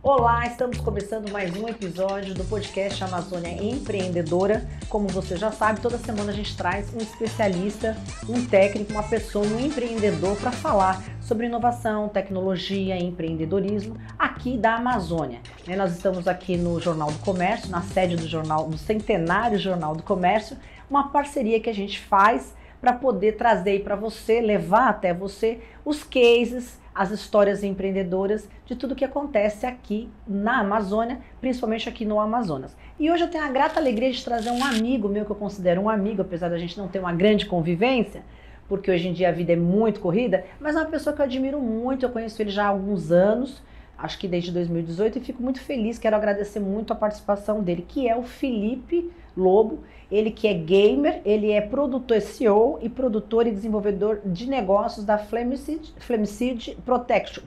Olá, estamos começando mais um episódio do podcast Amazônia Empreendedora. Como você já sabe, toda semana a gente traz um especialista, um técnico, uma pessoa, um empreendedor para falar sobre inovação, tecnologia e empreendedorismo aqui da Amazônia. Nós estamos aqui no Jornal do Comércio, na sede do Centenário Jornal do Comércio, uma parceria que a gente faz para poder trazer para você, levar até você os cases, as histórias empreendedoras de tudo que acontece aqui na Amazônia, principalmente aqui no Amazonas. E hoje eu tenho a grata alegria de trazer um amigo meu, que eu considero um amigo, apesar da gente não ter uma grande convivência, porque hoje em dia a vida é muito corrida, mas é uma pessoa que eu admiro muito, eu conheço ele já há alguns anos, acho que desde 2018, e fico muito feliz, quero agradecer muito a participação dele, que é o Felipe Lobo. Ele que é gamer, ele é produtor CEO e produtor e desenvolvedor de negócios da Flamseed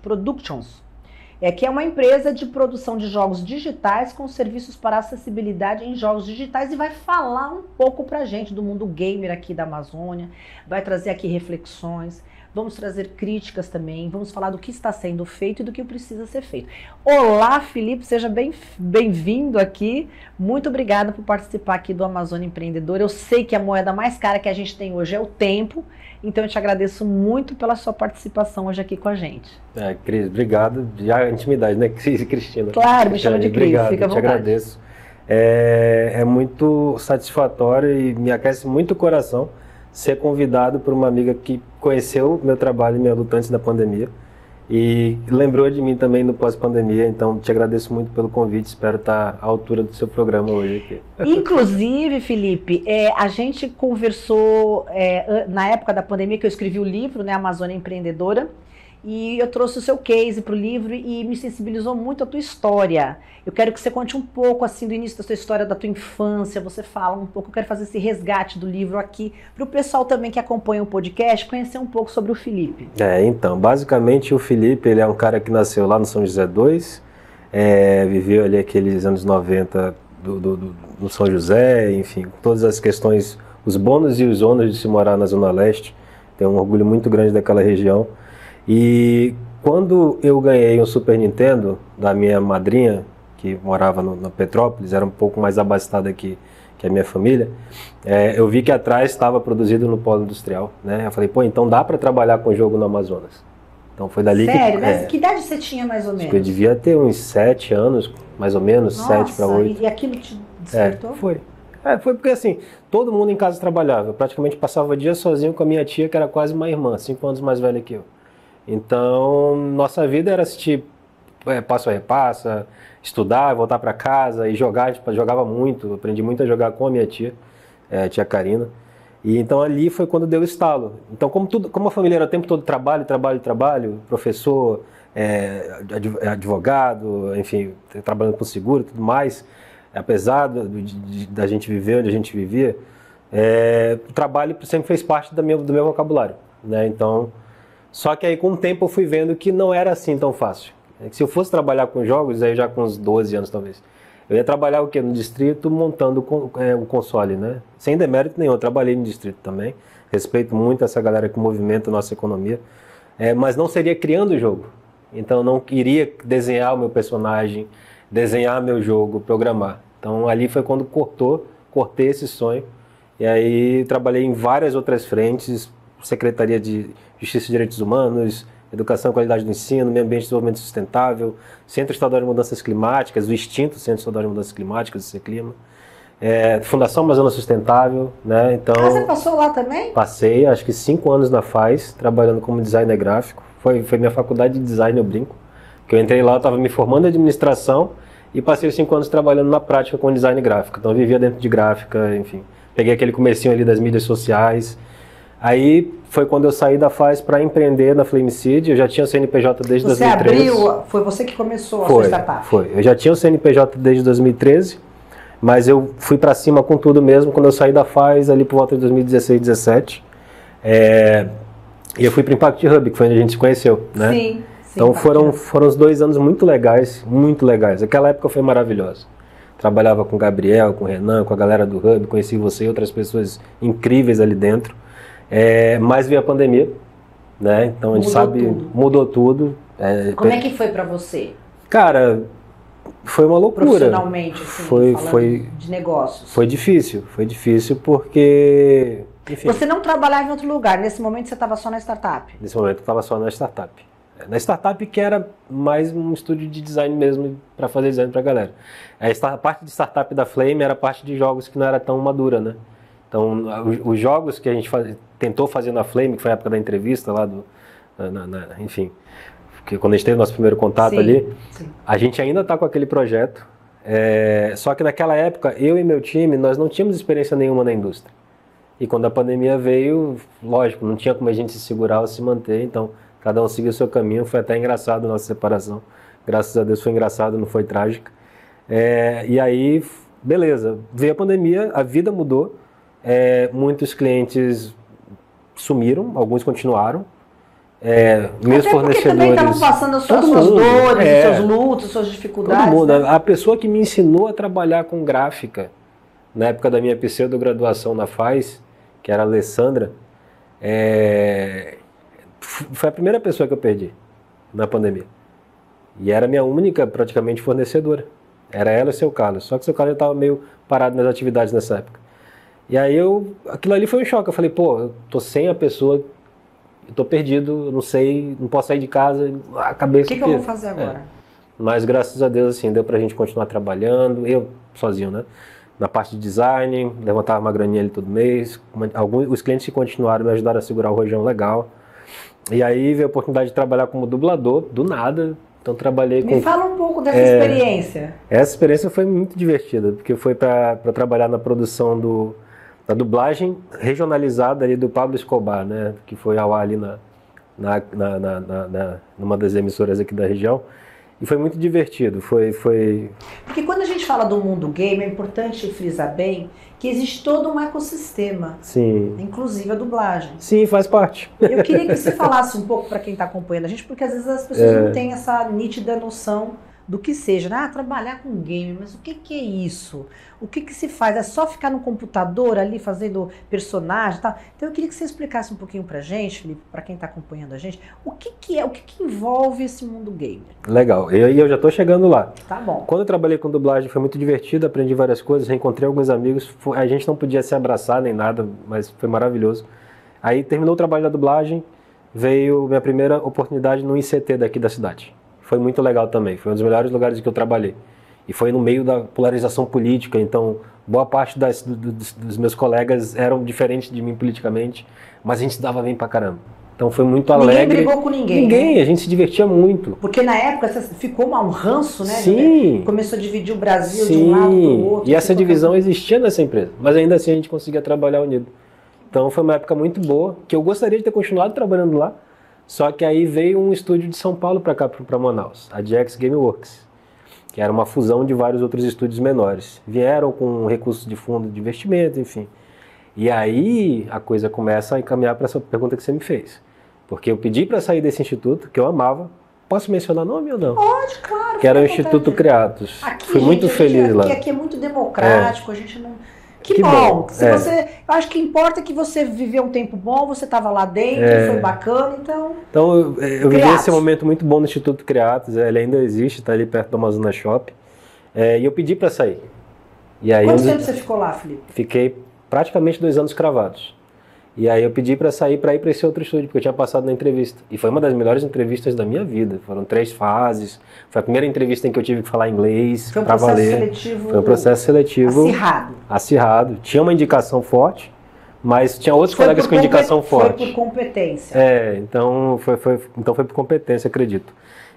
Productions, que é uma empresa de produção de jogos digitais com serviços para acessibilidade em jogos digitais, e vai falar um pouco pra gente do mundo gamer aqui da Amazônia, vai trazer aqui reflexões, vamos trazer críticas também, vamos falar do que está sendo feito e do que precisa ser feito. Olá, Felipe, seja bem-vindo aqui. Muito obrigada por participar aqui do Amazônia Empreendedor. Eu sei que a moeda mais cara que a gente tem hoje é o tempo, então eu te agradeço muito pela sua participação hoje aqui com a gente. Cris, obrigado. Já a intimidade, né, Cristina? Claro, me chama de Cris, obrigado, fica à vontade. Te agradeço. É muito satisfatório e me aquece muito o coração ser convidado por uma amiga que conheceu meu trabalho e minha luta antes da pandemia e lembrou de mim também no pós-pandemia, então te agradeço muito pelo convite, espero estar à altura do seu programa hoje aqui. Inclusive, Felipe, a gente conversou na época da pandemia, que eu escrevi o livro, né, Amazônia Empreendedora, e eu trouxe o seu case para o livro e me sensibilizou muito a tua história. Eu quero que você conte um pouco assim do início da sua história, da tua infância, você fala um pouco, eu quero fazer esse resgate do livro aqui, para o pessoal também que acompanha o podcast, conhecer um pouco sobre o Felipe. Então, basicamente o Felipe, ele é um cara que nasceu lá no São José 2, viveu ali aqueles anos 90 no São José, enfim, todas as questões, os bônus e os ônus de se morar na Zona Leste, tenho um orgulho muito grande daquela região. E quando eu ganhei um Super Nintendo da minha madrinha, que morava na Petrópolis, era um pouco mais abastada que a minha família, eu vi que atrás estava produzido no polo industrial, né? Eu falei, então dá para trabalhar com jogo no Amazonas. Então foi dali. Sério? Mas que idade você tinha mais ou menos? Eu devia ter uns 7 anos, mais ou menos. Nossa, 7 para 8. E aquilo te despertou? Foi porque assim, todo mundo em casa trabalhava. Eu praticamente passava o dia sozinho com a minha tia, que era quase uma irmã, 5 anos mais velha que eu. Então, nossa vida era assistir passo a repassa, estudar, voltar para casa e jogar. Jogava muito, aprendi muito a jogar com a minha tia, tia Karina. E então ali foi quando deu o estalo. Então, como a família era o tempo todo trabalho, professor, advogado, enfim, trabalhando com seguro e tudo mais, apesar da gente viver onde a gente vivia, o trabalho sempre fez parte do meu vocabulário, né? Então, só que aí com o tempo eu fui vendo que não era assim tão fácil. Se eu fosse trabalhar com jogos, aí já com uns 12 anos talvez, eu ia trabalhar o quê? No distrito, montando o console, né? Sem demérito nenhum, eu trabalhei no distrito também, respeito muito essa galera que movimenta a nossa economia, mas não seria criando o jogo. Então eu não iria desenhar o meu personagem, desenhar meu jogo, programar. Então ali foi quando cortei esse sonho, e aí trabalhei em várias outras frentes, Secretaria de Justiça e Direitos Humanos, Educação e Qualidade do Ensino, Meio Ambiente e Desenvolvimento Sustentável, Centro Estadual de Mudanças Climáticas, o extinto Centro Estadual de Mudanças Climáticas, o CECLIMA, Fundação Amazônia Sustentável, né? Então, você passou lá também? Passei, acho que 5 anos na FAES, trabalhando como designer gráfico. Foi minha faculdade de design, eu brinco. Que eu entrei lá, eu estava me formando em administração e passei os 5 anos trabalhando na prática com design gráfico. Então eu vivia dentro de gráfica, enfim. Peguei aquele comecinho ali das mídias sociais. Aí foi quando eu saí da FAES para empreender na Flamseed. Eu já tinha o CNPJ desde 2013. Foi você que começou a sua startup? Foi. Eu já tinha o CNPJ desde 2013, mas eu fui para cima com tudo mesmo quando eu saí da FAES ali por volta de 2016, 2017. E eu fui para o Impact Hub, que foi onde a gente se conheceu, né? Sim. Então foram os 2 anos muito legais, muito legais. Aquela época foi maravilhosa. Trabalhava com o Gabriel, com o Renan, com a galera do Hub, conheci você e outras pessoas incríveis ali dentro. Mas veio a pandemia, né? Então a gente mudou tudo. Como é que foi para você? Cara, Foi uma loucura. Profissionalmente, assim, falando de negócios. Foi difícil porque... Enfim. Você não trabalhava em outro lugar, nesse momento você estava só na startup? Nesse momento eu estava só na startup. Na startup que era mais um estúdio de design mesmo, para fazer design para a galera. A parte de startup da Flame era a parte de jogos que não era tão madura, né? Então, os jogos que a gente tentou fazer na Flame, que foi a época da entrevista lá, enfim, que quando a gente teve o nosso primeiro contato ali, a gente ainda está com aquele projeto, só que naquela época, eu e meu time, nós não tínhamos experiência nenhuma na indústria. E quando a pandemia veio, lógico, não tinha como a gente se segurar ou se manter, então cada um seguiu o seu caminho. Foi até engraçado a nossa separação, graças a Deus foi engraçado, não foi trágica. E aí, beleza, veio a pandemia, a vida mudou, muitos clientes sumiram, alguns continuaram, meus fornecedores... também estavam passando as suas dores, os seus lutos, as suas dificuldades. Todo mundo, né? A pessoa que me ensinou a trabalhar com gráfica, na época da minha pseudo-graduação na FAES, que era a Alessandra, foi a primeira pessoa que eu perdi na pandemia. E era a minha única, praticamente, fornecedora. Era ela e o seu Carlos. Só que o seu Carlos já estava meio parado nas atividades nessa época. E aí aquilo ali foi um choque. Eu falei, pô, eu tô sem a pessoa, eu tô perdido, eu não sei, não posso sair de casa, a cabeça... O que eu vou fazer agora? Mas graças a Deus, assim, deu pra gente continuar trabalhando, eu sozinho, né? Na parte de design, levantava uma graninha ali todo mês. Os clientes que continuaram me ajudaram a segurar o rojão legal. E aí veio a oportunidade de trabalhar como dublador, do nada. Então trabalhei com... Me fala um pouco dessa experiência. Essa experiência foi muito divertida, porque foi para trabalhar na produção da dublagem regionalizada ali do Pablo Escobar, né? Que foi ao ar ali numa das emissoras aqui da região. E foi muito divertido, foi... Porque quando a gente fala do mundo game, é importante frisar bem que existe todo um ecossistema. Sim. Inclusive a dublagem. Sim, faz parte. Eu queria que você falasse um pouco para quem está acompanhando a gente, porque às vezes as pessoas não têm essa nítida noção do que seja, né? Trabalhar com game, mas o que é isso? O que se faz? É só ficar no computador ali fazendo personagem e tal? Então eu queria que você explicasse um pouquinho pra gente, Felipe, para quem está acompanhando a gente, o que envolve esse mundo gamer? Legal, eu já estou chegando lá. Tá bom. Quando eu trabalhei com dublagem foi muito divertido, aprendi várias coisas, reencontrei alguns amigos, a gente não podia se abraçar nem nada, mas foi maravilhoso. Aí terminou o trabalho da dublagem, veio minha primeira oportunidade no ICT daqui da cidade. Foi muito legal também, foi um dos melhores lugares que eu trabalhei. E foi no meio da polarização política, então boa parte dos meus colegas eram diferentes de mim politicamente, mas a gente se dava bem pra caramba. Então foi muito alegre. Ninguém brigou com ninguém. Ninguém, né? A gente se divertia muito. Porque na época ficou um ranço, né? Sim. Começou a dividir o Brasil de um lado para o outro. E essa divisão existia nessa empresa, mas ainda assim a gente conseguia trabalhar unido. Então foi uma época muito boa, que eu gostaria de ter continuado trabalhando lá, só que aí veio um estúdio de São Paulo para cá, para Manaus, a GX Gameworks, que era uma fusão de vários outros estúdios menores. Vieram com recursos de fundo de investimento, enfim. E aí a coisa começa a encaminhar para essa pergunta que você me fez. Porque eu pedi para sair desse instituto, que eu amava. Posso mencionar nome ou não? Pode, claro. Que era o Instituto Creatus. Fui muito feliz lá. Aqui é muito democrático, a gente não... Que bom. Eu acho que importa que você viveu um tempo bom, você estava lá dentro, foi bacana, então... Então eu vivi esse momento muito bom no Instituto Creatus, ele ainda existe, está ali perto do Amazonas Shop, e eu pedi para sair. E aí, Quanto tempo você ficou lá, Felipe? Fiquei praticamente 2 anos cravados. E aí eu pedi para sair para ir para esse outro estúdio, porque eu tinha passado na entrevista. E foi uma das melhores entrevistas da minha vida. Foram 3 fases. Foi a primeira entrevista em que eu tive que falar inglês para valer. Foi um processo seletivo acirrado. Tinha uma indicação forte, mas tinha outros colegas com indicação forte. Foi por competência. Então foi por competência, acredito.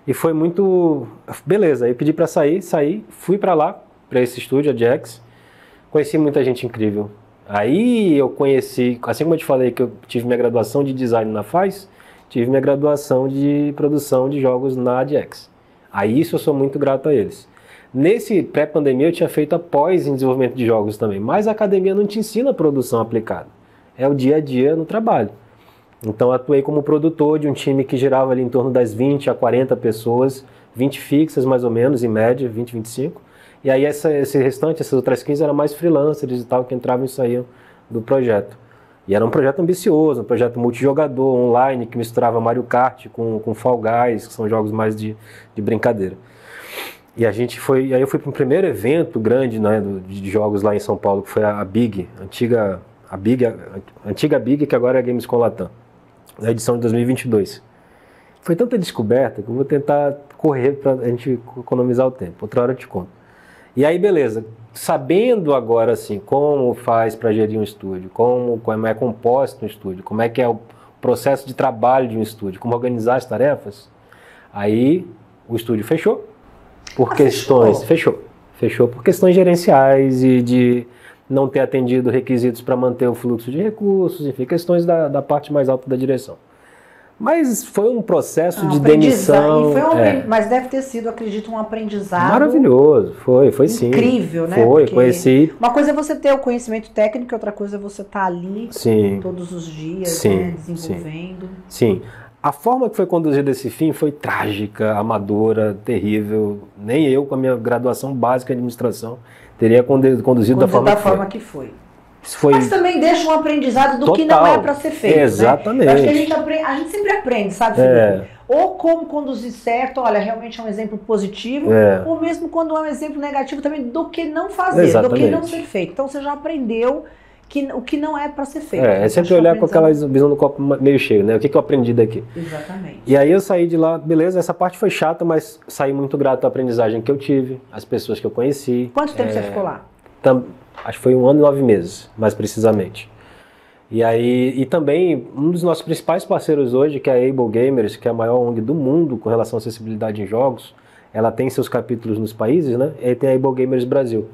E foi muito... Beleza, aí eu pedi para sair, fui para lá, para esse estúdio, a GX. Conheci muita gente incrível. Aí eu conheci, assim como eu te falei que eu tive minha graduação de design na FAES, tive minha graduação de produção de jogos na ADX. Aí isso eu sou muito grato a eles. Nesse pré-pandemia eu tinha feito a pós em desenvolvimento de jogos também, mas a academia não te ensina a produção aplicada. É o dia a dia no trabalho. Então atuei como produtor de um time que girava ali em torno das 20 a 40 pessoas, 20 fixas mais ou menos, em média, 20, 25. E aí esse restante, essas outras 15 eram mais freelancers e tal, que entravam e saíam do projeto. E era um projeto ambicioso, um projeto multijogador, online, que misturava Mario Kart com Fall Guys, que são jogos mais de brincadeira. E a gente foi, aí eu fui para um primeiro evento grande, né, de jogos lá em São Paulo, que foi a Big, antiga Big, que agora é a Gamescom Latam, na edição de 2022. Foi tanta descoberta que eu vou tentar correr para a gente economizar o tempo. Outra hora eu te conto. E aí, beleza. Sabendo agora, assim, como faz para gerir um estúdio, como é composto um estúdio, como é que é o processo de trabalho de um estúdio, como organizar as tarefas, aí o estúdio fechou por questões... Fechou por questões gerenciais e de não ter atendido requisitos para manter o fluxo de recursos, enfim, questões da parte mais alta da direção. Mas foi um processo de demissão. Mas deve ter sido, acredito, um aprendizado. Maravilhoso, foi sim. Incrível, né? Foi, conheci. Uma coisa é você ter o conhecimento técnico, outra coisa é você estar ali todos os dias, né, desenvolvendo. Sim. A forma que foi conduzida esse fim foi trágica, amadora, terrível. Nem eu, com a minha graduação básica em administração, teria conduzido da forma que foi. Mas também deixa um aprendizado do que não é para ser feito. Exatamente. Né? Eu acho que a gente sempre aprende, sabe, Felipe? Ou como conduzir certo, olha, realmente é um exemplo positivo, ou mesmo quando é um exemplo negativo também do que não fazer, do que não ser feito. Então você já aprendeu o que não é para ser feito. É sempre olhar com aquela visão do copo meio cheio, né? O que eu aprendi daqui? Exatamente. E aí eu saí de lá, beleza, essa parte foi chata, mas saí muito grato à aprendizagem que eu tive, as pessoas que eu conheci. Quanto tempo você ficou lá? Acho que foi 1 ano e 9 meses, mais precisamente. E aí, e também, um dos nossos principais parceiros hoje, que é a Able Gamers, que é a maior ONG do mundo com relação à acessibilidade em jogos, ela tem seus capítulos nos países, né? E aí tem a Able Gamers Brasil.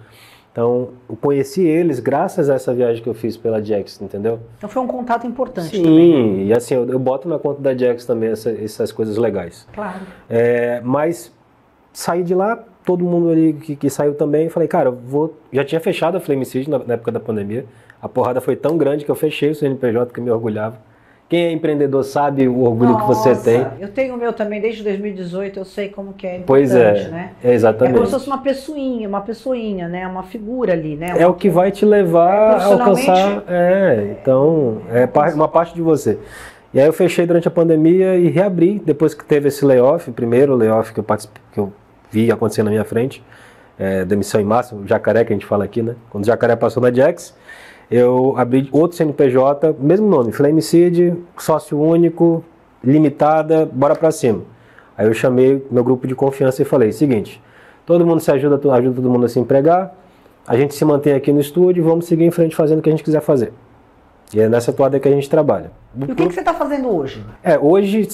Então, eu conheci eles graças a essa viagem que eu fiz pela Jax, entendeu? Então foi um contato importante também. Sim, e assim, eu boto na conta da Jax também essas coisas legais. Claro. Mas saí de lá, todo mundo ali que saiu também, falei, cara, já tinha fechado a Flame City na época da pandemia, a porrada foi tão grande que eu fechei o CNPJ, que eu me orgulhava. Quem é empreendedor sabe o orgulho que você tem. Eu tenho o meu também desde 2018, eu sei como que é importante, pois né? Exatamente. É como se fosse uma pessoinha, né? Uma figura ali, né? É o que vai te levar a alcançar, então, uma parte de você. E aí eu fechei durante a pandemia e reabri, depois que teve esse layoff, o primeiro layoff que eu vi acontecer na minha frente, demissão em massa, o jacaré que a gente fala aqui, né? Quando o jacaré passou na Jax, eu abri outro CNPJ, mesmo nome, Flame Seed, sócio único, limitada, bora pra cima. Aí eu chamei meu grupo de confiança e falei, seguinte, todo mundo se ajuda todo mundo a se empregar, a gente se mantém aqui no estúdio e vamos seguir em frente fazendo o que a gente quiser fazer. E é nessa toada que a gente trabalha. E o que você está fazendo hoje? Hoje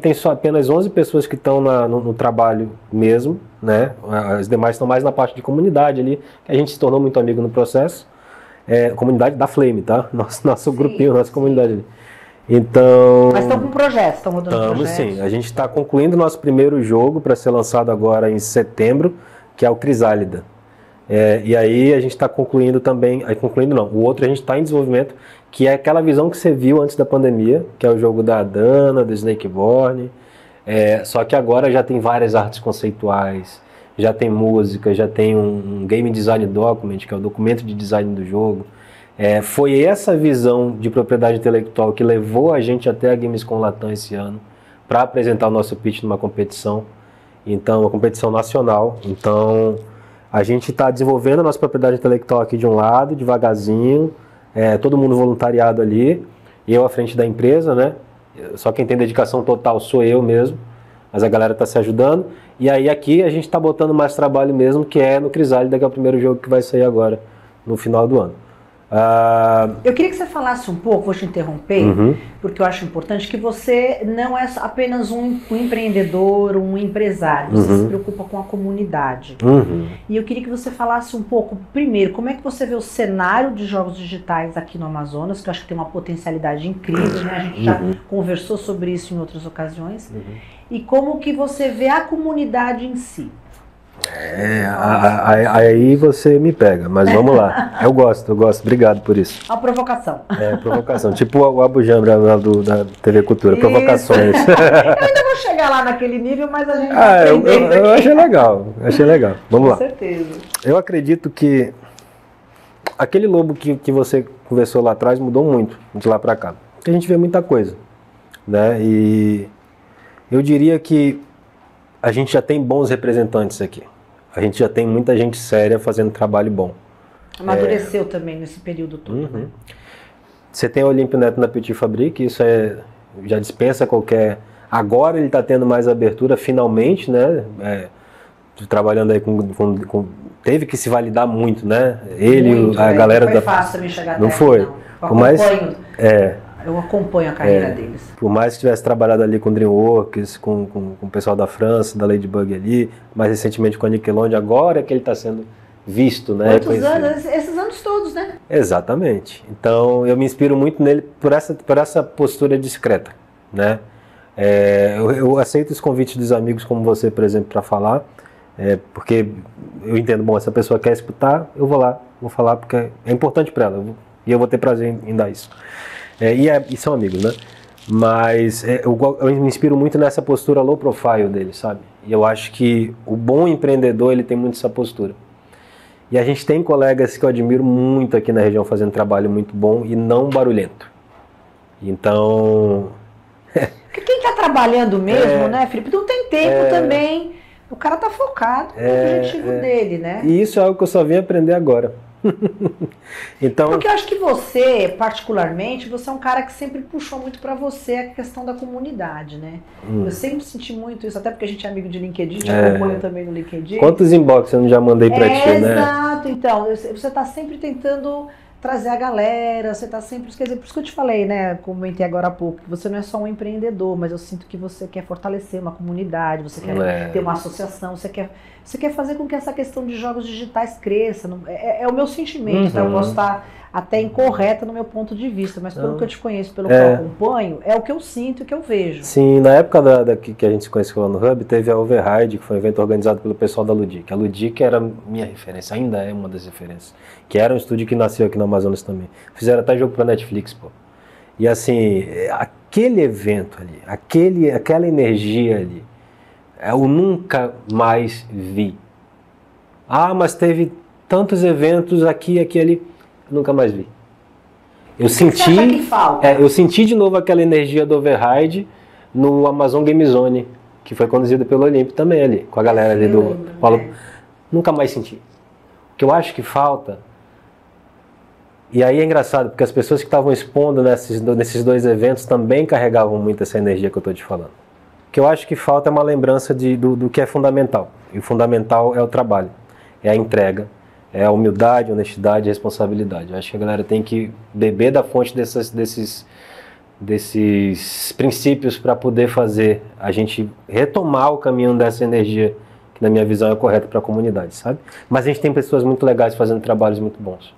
tem só apenas 11 pessoas que estão no trabalho mesmo, né? As demais estão mais na parte de comunidade ali, que a gente se tornou muito amigo no processo. Comunidade da Flame, tá? Nosso grupinho, nossa comunidade ali. Então... Mas estão com projetos, estão rodando projetos? Sim, a gente está concluindo o nosso primeiro jogo para ser lançado agora em setembro, que é o Crisálida. E aí a gente está concluindo também, o outro a gente está em desenvolvimento, que é aquela visão que você viu antes da pandemia, que é o jogo da Dana, do Snakeborn, só que agora já tem várias artes conceituais, já tem música, já tem um Game Design Document, que é o documento de design do jogo. Foi essa visão de propriedade intelectual que levou a gente até a Gamescom Latam esse ano, para apresentar o nosso pitch numa competição, então, uma competição nacional. Então, a gente está desenvolvendo a nossa propriedade intelectual aqui de um lado, devagarzinho, todo mundo voluntariado ali, eu à frente da empresa, né? Só quem tem dedicação total sou eu mesmo, mas a galera está se ajudando. E aí aqui a gente está botando mais trabalho mesmo, que é no Crisálida, que é o primeiro jogo que vai sair agora, no final do ano. Eu queria que você falasse um pouco, vou te interromper, porque eu acho importante que você não é apenas um empreendedor, um empresário, você se preocupa com a comunidade. E eu queria que você falasse um pouco, primeiro, como é que você vê o cenário de jogos digitais aqui no Amazonas, que eu acho que tem uma potencialidade incrível, né? A gente já conversou sobre isso em outras ocasiões. E como que você vê a comunidade em si. Aí você me pega, mas vamos lá. Eu gosto, obrigado por isso. A provocação. Provocação, tipo o Abu Jambra da TV Cultura, isso. Provocações. Eu ainda vou chegar lá naquele nível, mas a gente vai aprender. Eu achei legal, vamos lá. Com certeza. Eu acredito que aquele lobo que você conversou lá atrás mudou muito de lá pra cá. Porque a gente vê muita coisa, né? E eu diria que a gente já tem bons representantes aqui. A gente já tem muita gente séria fazendo trabalho bom. Amadureceu também nesse período todo, né? Você tem o Olímpio Neto na Petit Fabrique, isso já dispensa qualquer... Agora ele está tendo mais abertura, finalmente, né? Trabalhando aí teve que se validar muito, né? A galera não foi fácil também chegar até não foi. Eu acompanho a carreira deles. Por mais que tivesse trabalhado ali com o DreamWorks, com o pessoal da França, da Ladybug ali, mais recentemente com a Nickelodeon, agora é que ele está sendo visto, né? Quantos anos? Esses anos todos, né? Exatamente. Então eu me inspiro muito nele por essa postura discreta, né? Eu aceito os convites dos amigos como você, por exemplo, para falar, porque eu entendo, bom, essa pessoa quer escutar, eu vou lá, vou falar porque é importante para ela e eu vou ter prazer em dar isso. E são amigos, né? Mas eu me inspiro muito nessa postura low profile dele, sabe? E eu acho que o bom empreendedor, ele tem muito essa postura. E a gente tem colegas que eu admiro muito aqui na região fazendo trabalho muito bom e não barulhento. Então... Quem está trabalhando mesmo, né, Felipe? Não tem tempo também. O cara tá focado no objetivo dele, né? E isso é algo que eu só vim aprender agora. Então, porque eu acho que você, particularmente, você é um cara que sempre puxou muito para você a questão da comunidade, né? Eu sempre senti muito isso, até porque a gente é amigo de LinkedIn, te acompanho também no LinkedIn. Quantos inbox eu não já mandei para ti, né? Exato, então, você tá sempre tentando trazer a galera, você tá sempre... Quer dizer, por isso que eu te falei, né, comentei agora há pouco, que você não é só um empreendedor, mas eu sinto que você quer fortalecer uma comunidade, você quer ter uma associação, você quer fazer com que essa questão de jogos digitais cresça. É o meu sentimento, tá? Eu posso estar até incorreta no meu ponto de vista, mas pelo que eu te conheço, pelo que eu acompanho, é o que eu sinto e o que eu vejo. Sim, na época que a gente se conheceu lá no Hub, teve a Override, que foi um evento organizado pelo pessoal da Ludic. A Ludic era minha referência, ainda é uma das referências, que era um estúdio que nasceu aqui no Amazonas também. Fizeram até jogo pra Netflix, pô. E assim, aquele evento ali, aquela energia ali, eu nunca mais vi. Ah, mas teve tantos eventos aqui, ali, nunca mais vi. Eu senti de novo aquela energia do Override no Amazon Game Zone, que foi conduzido pelo Olímpio também ali, com a galera ali do Paulo. Nunca mais senti. O que eu acho que falta, e aí é engraçado, porque as pessoas que estavam expondo nesses dois eventos também carregavam muito essa energia que eu estou te falando. O que eu acho que falta é uma lembrança do que é fundamental. E o fundamental é o trabalho, é a entrega, é a humildade, honestidade e responsabilidade. Eu acho que a galera tem que beber da fonte desses princípios para poder fazer a gente retomar o caminho dessa energia, que na minha visão é correta para a comunidade, sabe? Mas a gente tem pessoas muito legais fazendo trabalhos muito bons.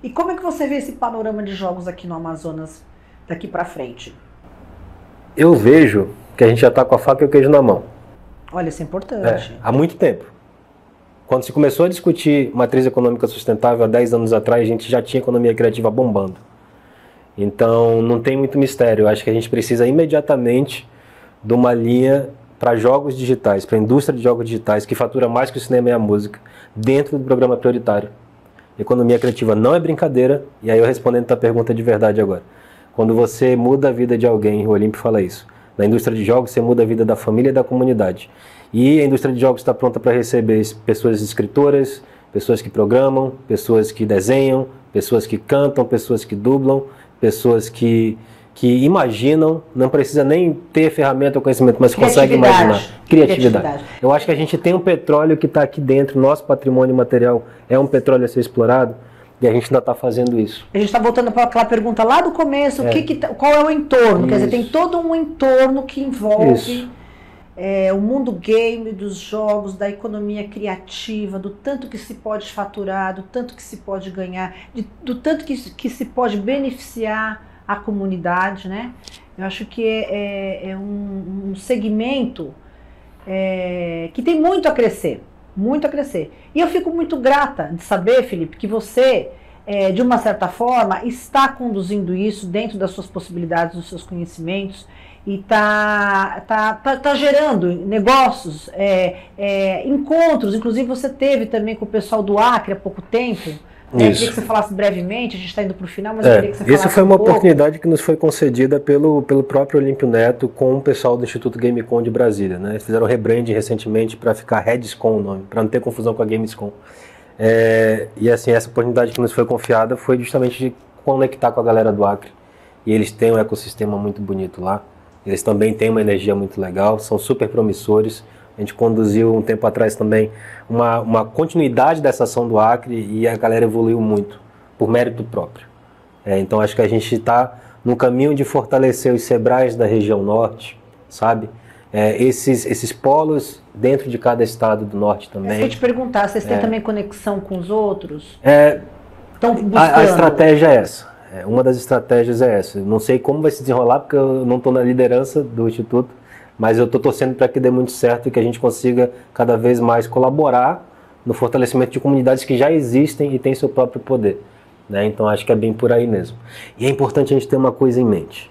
E como é que você vê esse panorama de jogos aqui no Amazonas daqui para frente? Eu vejo que a gente já está com a faca e o queijo na mão. Olha, isso é importante. Há muito tempo. Quando se começou a discutir matriz econômica sustentável, há 10 anos atrás, a gente já tinha economia criativa bombando. Então, não tem muito mistério. Eu acho que a gente precisa imediatamente de uma linha para jogos digitais, para a indústria de jogos digitais, que fatura mais que o cinema e a música, dentro do programa prioritário. Economia criativa não é brincadeira, e aí eu respondendo a tua pergunta de verdade agora. Quando você muda a vida de alguém, o Olímpio fala isso, na indústria de jogos você muda a vida da família e da comunidade. E a indústria de jogos está pronta para receber pessoas escritoras, pessoas que programam, pessoas que desenham, pessoas que cantam, pessoas que dublam, pessoas que imaginam, não precisa nem ter ferramenta ou conhecimento, mas consegue imaginar. Criatividade. Eu acho que a gente tem um petróleo que está aqui dentro, nosso patrimônio material é um petróleo a ser explorado, e a gente ainda está fazendo isso. A gente está voltando para aquela pergunta lá do começo, qual é o entorno? Quer dizer, tem todo um entorno que envolve o mundo game, dos jogos, da economia criativa, do tanto que se pode faturar, do tanto que se pode ganhar, do tanto que se pode beneficiar a comunidade, né? Eu acho que é um segmento que tem muito a crescer. Muito a crescer. E eu fico muito grata de saber, Felipe, que você, de uma certa forma, está conduzindo isso dentro das suas possibilidades, dos seus conhecimentos, e tá gerando negócios, encontros. Inclusive você teve também com o pessoal do Acre há pouco tempo, Eu queria que você falasse brevemente, a gente está indo para o final, mas eu queria que você falasse Isso foi uma oportunidade que nos foi concedida pelo próprio Olímpio Neto com o pessoal do Instituto GameCon de Brasília. Né? Eles fizeram rebranding recentemente para ficar RedScon o nome, para não ter confusão com a Gamescom. E assim, essa oportunidade que nos foi confiada foi justamente de conectar com a galera do Acre. E eles têm um ecossistema muito bonito lá. Eles também têm uma energia muito legal, são super promissores. A gente conduziu um tempo atrás também uma continuidade dessa ação do Acre e a galera evoluiu muito, por mérito próprio. Então acho que a gente está no caminho de fortalecer os SEBRAES da região norte, sabe? Esses polos dentro de cada estado do norte também. Eu ia te perguntar, vocês têm também conexão com os outros? Estão buscando. A estratégia é essa. Uma das estratégias é essa. Não sei como vai se desenrolar, porque eu não estou na liderança do Instituto, mas eu estou torcendo para que dê muito certo e que a gente consiga cada vez mais colaborar no fortalecimento de comunidades que já existem e têm seu próprio poder. Né? Então acho que é bem por aí mesmo. E é importante a gente ter uma coisa em mente.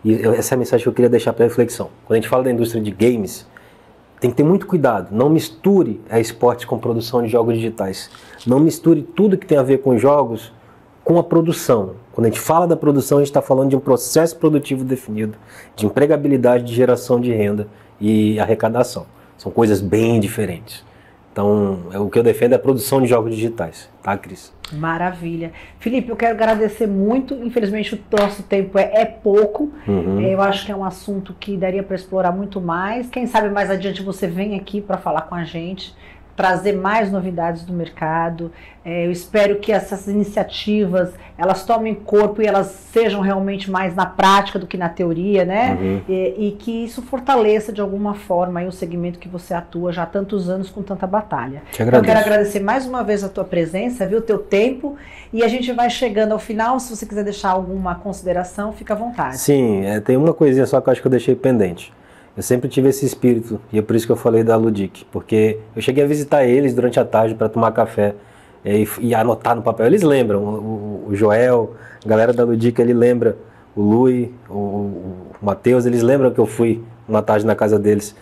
E essa é a mensagem que eu queria deixar para reflexão. Quando a gente fala da indústria de games, tem que ter muito cuidado. Não misture esportes com produção de jogos digitais. Não misture tudo que tem a ver com jogos com a produção. Quando a gente fala da produção, a gente está falando de um processo produtivo definido, de empregabilidade, de geração de renda e arrecadação. São coisas bem diferentes. Então, o que eu defendo é a produção de jogos digitais, tá, Cris? Maravilha. Felipe, eu quero agradecer muito. Infelizmente, o nosso tempo é pouco. Eu acho que é um assunto que daria para explorar muito mais. Quem sabe mais adiante você vem aqui para falar com a gente, trazer mais novidades do mercado. Eu espero que essas iniciativas, elas tomem corpo e elas sejam realmente mais na prática do que na teoria, né? E que isso fortaleça de alguma forma aí o segmento que você atua já há tantos anos com tanta batalha. Eu quero agradecer mais uma vez a tua presença, viu, o teu tempo, e a gente vai chegando ao final. Se você quiser deixar alguma consideração, fica à vontade. Sim, tem uma coisinha só que eu acho que eu deixei pendente. Eu sempre tive esse espírito, e é por isso que eu falei da Ludic, porque eu cheguei a visitar eles durante a tarde para tomar café e anotar no papel. Eles lembram, o Joel, a galera da Ludic, ele lembra, o Lui, o Matheus, eles lembram que eu fui uma tarde na casa deles.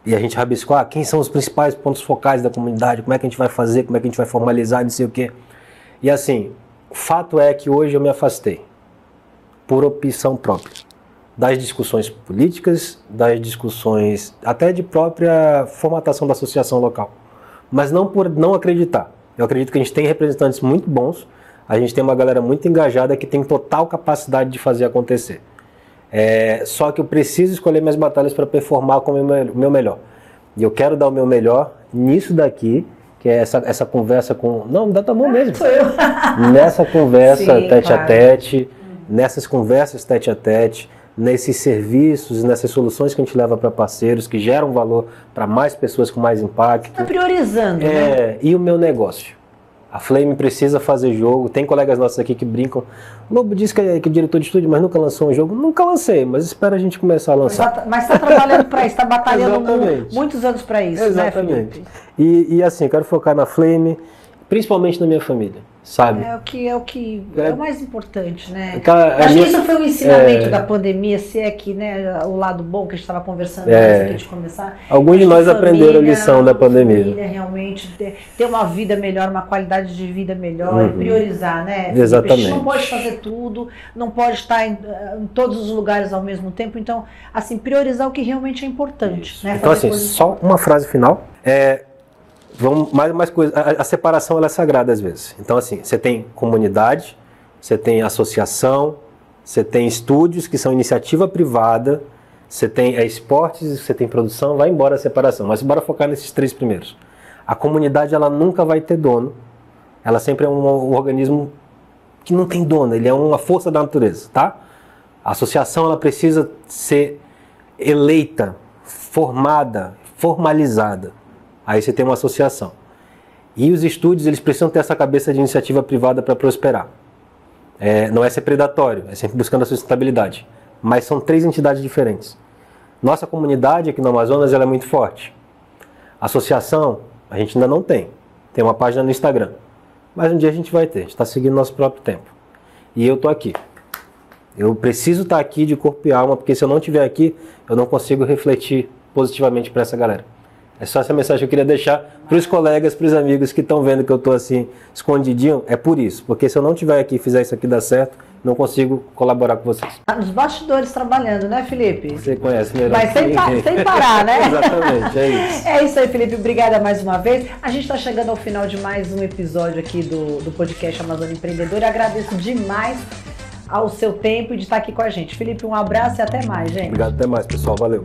E a gente rabiscou, quem são os principais pontos focais da comunidade, como é que a gente vai fazer, como é que a gente vai formalizar, não sei o quê. E assim, o fato é que hoje eu me afastei, por opção própria. Das discussões políticas, das discussões até de própria formatação da associação local. Mas não por não acreditar. Eu acredito que a gente tem representantes muito bons, a gente tem uma galera muito engajada que tem total capacidade de fazer acontecer. Só que eu preciso escolher minhas batalhas para performar com o meu melhor. E eu quero dar o meu melhor nisso daqui, que é essa conversa com... Não, dá tua mão mesmo. Sou eu. Nessa conversa tete a tete, nessas conversas tete a tete, nesses serviços, nessas soluções que a gente leva para parceiros, que geram valor para mais pessoas com mais impacto. Está priorizando, né? E o meu negócio. A Flame precisa fazer jogo. Tem colegas nossos aqui que brincam. O Lobo disse que é diretor de estúdio, mas nunca lançou um jogo. Nunca lancei, mas espera a gente começar a lançar. Mas está trabalhando para isso, está batalhando muitos anos para isso. Exatamente. Né, e assim, eu quero focar na Flame, principalmente na minha família. Sabe? É o mais importante, né? Acho que isso foi um ensinamento da pandemia, se é que, né, o lado bom que a gente estava conversando antes de começar. Alguns de nós aprenderam a lição da pandemia. Família, realmente ter uma vida melhor, uma qualidade de vida melhor, priorizar, né? Exatamente. A gente não pode fazer tudo, não pode estar em todos os lugares ao mesmo tempo, então, assim, priorizar o que realmente é importante. Né? Então, assim, só uma frase final. Vamos mais coisa. A separação ela é sagrada às vezes. Então assim, você tem comunidade, você tem associação, você tem estúdios que são iniciativa privada, você tem esportes, você tem produção, vai embora a separação. Mas bora focar nesses três primeiros. A comunidade ela nunca vai ter dono. Ela sempre é um organismo que não tem dono. Ele é uma força da natureza, tá? A associação ela precisa ser eleita, formada, formalizada. Aí você tem uma associação. E os estúdios, eles precisam ter essa cabeça de iniciativa privada para prosperar. Não é ser predatório, é sempre buscando a sustentabilidade. Mas são três entidades diferentes. Nossa comunidade aqui no Amazonas ela é muito forte. A associação, a gente ainda não tem. Tem uma página no Instagram. Mas um dia a gente vai ter. A gente está seguindo nosso próprio tempo. E eu estou aqui. Eu preciso estar aqui de corpo e alma, porque se eu não estiver aqui, eu não consigo refletir positivamente para essa galera. É só essa mensagem que eu queria deixar para os colegas, para os amigos que estão vendo que eu estou assim, escondidinho. É por isso, porque se eu não estiver aqui e fizer isso aqui dar certo, não consigo colaborar com vocês. Tá nos bastidores trabalhando, né, Felipe? Você conhece melhor. Mas sem parar, né? Exatamente, é isso. É isso aí, Felipe. Obrigada mais uma vez. A gente está chegando ao final de mais um episódio aqui do podcast Amazônia Empreendedora. Eu agradeço demais ao seu tempo e de estar aqui com a gente. Felipe, um abraço e até mais, gente. Obrigado, até mais, pessoal. Valeu.